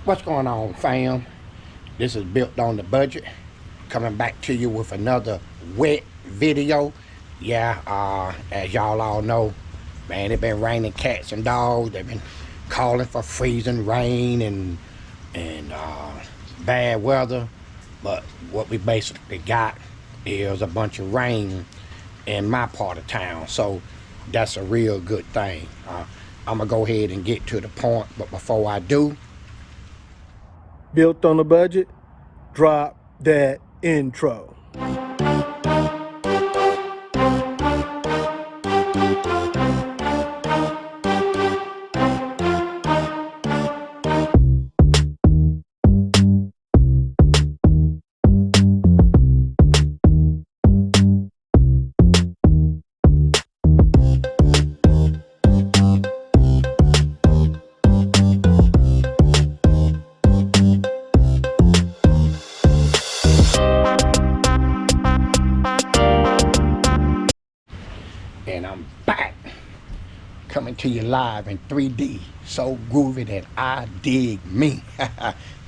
What's going on, fam? This is Built on the Budget, coming back to you with another wet video. Yeah, as y'all all know, man, it been raining cats and dogs. They've been calling for freezing rain and bad weather, but what we basically got is a bunch of rain in my part of town, so that's a real good thing. I'm gonna go ahead and get to the point, but before I do, Built on the Budget, drop that intro. and I'm back, coming to you live in 3D, so groovy that I dig me.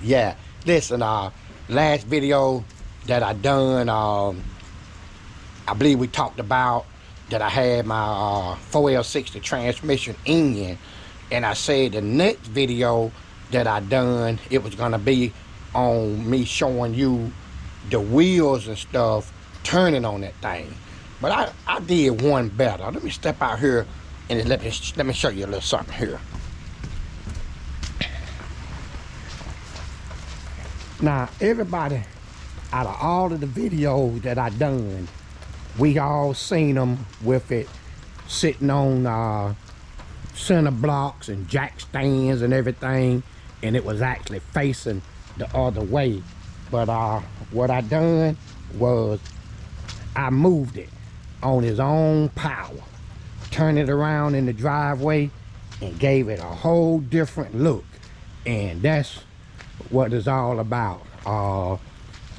Yeah, listen, last video that I done, I believe we talked about that I had my 4L60 transmission in, and I said the next video that I done, it was gonna be on me showing you the wheels and stuff turning on that thing. But I did one better. Let me step out here and let me show you a little something here. Now, everybody, out of all of the videos that I done, we all seen them with it sitting on center blocks and jack stands and everything, and it was actually facing the other way. But what I done was I moved it on its own power, turned it around in the driveway and gave it a whole different look, and that's what it's all about.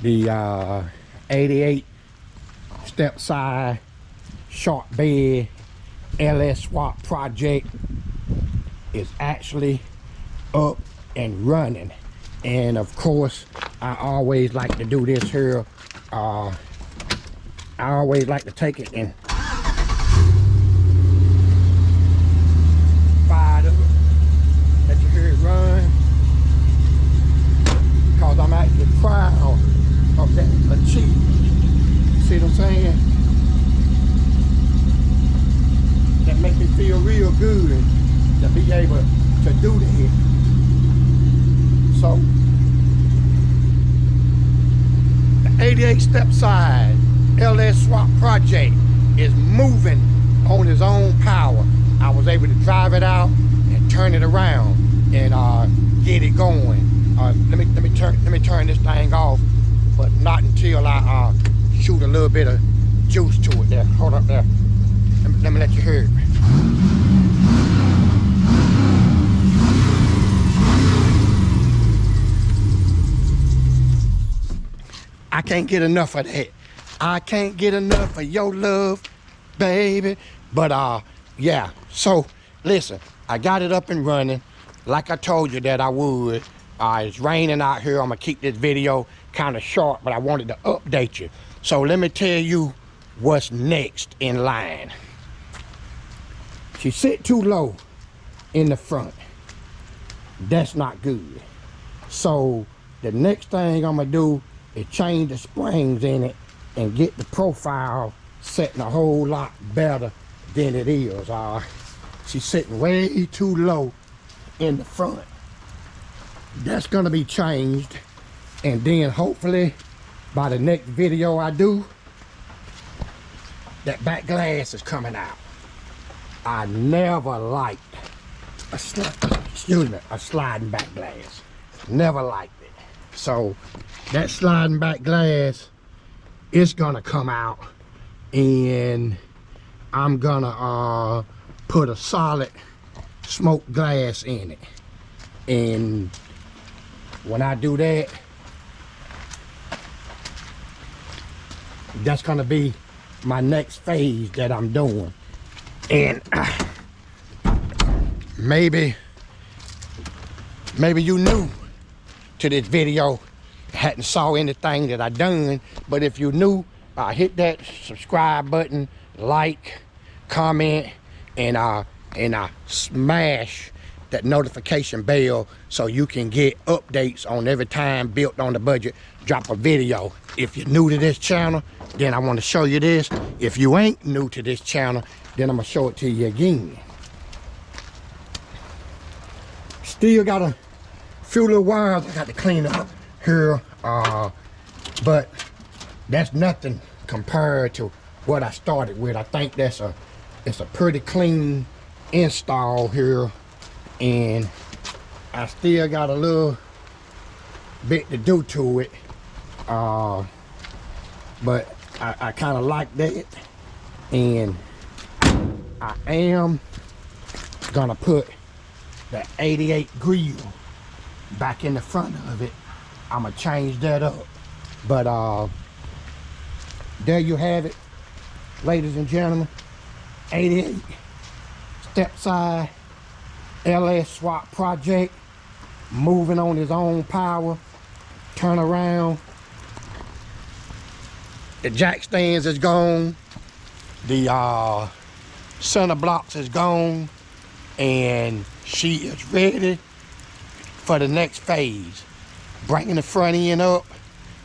The 88 stepside short bed LS swap project is actually up and running, and of course I always like to do this here. I always like to take it and fire it up, let you hear it run, because I'm actually proud of that achievement. See what I'm saying? That makes me feel real good to be able to do that. So the 88 stepside LS swap project is moving on its own power. I was able to drive it out and turn it around and get it going. Let me turn this thing off, but not until I shoot a little bit of juice to it there. Hold up there. Let me let you hear it. I can't get enough of that. I can't get enough of your love, baby. But yeah, so listen, I got it up and running like I told you that I would. It's raining out here. I'm gonna keep this video kind of short, but I wanted to update you. So let me tell you what's next in line. She sit too low in the front. That's not good. So the next thing I'm gonna do is change the springs in it and get the profile setting a whole lot better than it is. She's sitting way too low in the front. That's gonna be changed, and then hopefully by the next video I do, that back glass is coming out. I never liked a sliding back glass. Never liked it. So that sliding back glass, it's gonna come out, and I'm gonna put a solid smoked glass in it. And when I do that, that's gonna be my next phase that I'm doing. And maybe you knew to this video, hadn't saw anything that I done, but if you're new, hit that subscribe button, like, comment, and smash that notification bell so you can get updates on every time Built on the Budget drop a video. If you're new to this channel, then I want to show you this. If you ain't new to this channel, then I'm gonna show it to you again. Still got a few little wires I got to clean up here, but that's nothing compared to what I started with. I think it's a pretty clean install here, and I still got a little bit to do to it, but I kind of like that, and I am gonna put the 88 grill back in the front of it. I'm gonna change that up, but there you have it, ladies and gentlemen. 88 stepside LS swap project, moving on his own power. Turn around, the jack stands is gone, the center blocks is gone, and she is ready for the next phase, bringing the front end up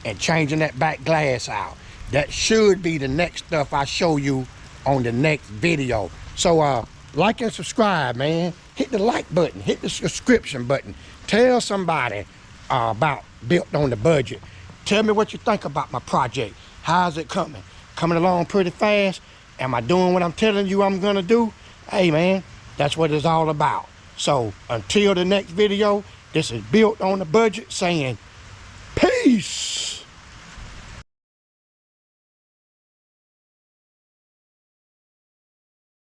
and changing that back glass out. That should be the next stuff I show you on the next video. So like and subscribe, man. Hit the like button, hit the subscription button. Tell somebody about Built on the Budget. Tell me what you think about my project. How's it coming? Coming along pretty fast? Am I doing what I'm telling you I'm gonna do? Hey man, that's what it's all about. So until the next video, this is Built on the Budget saying peace.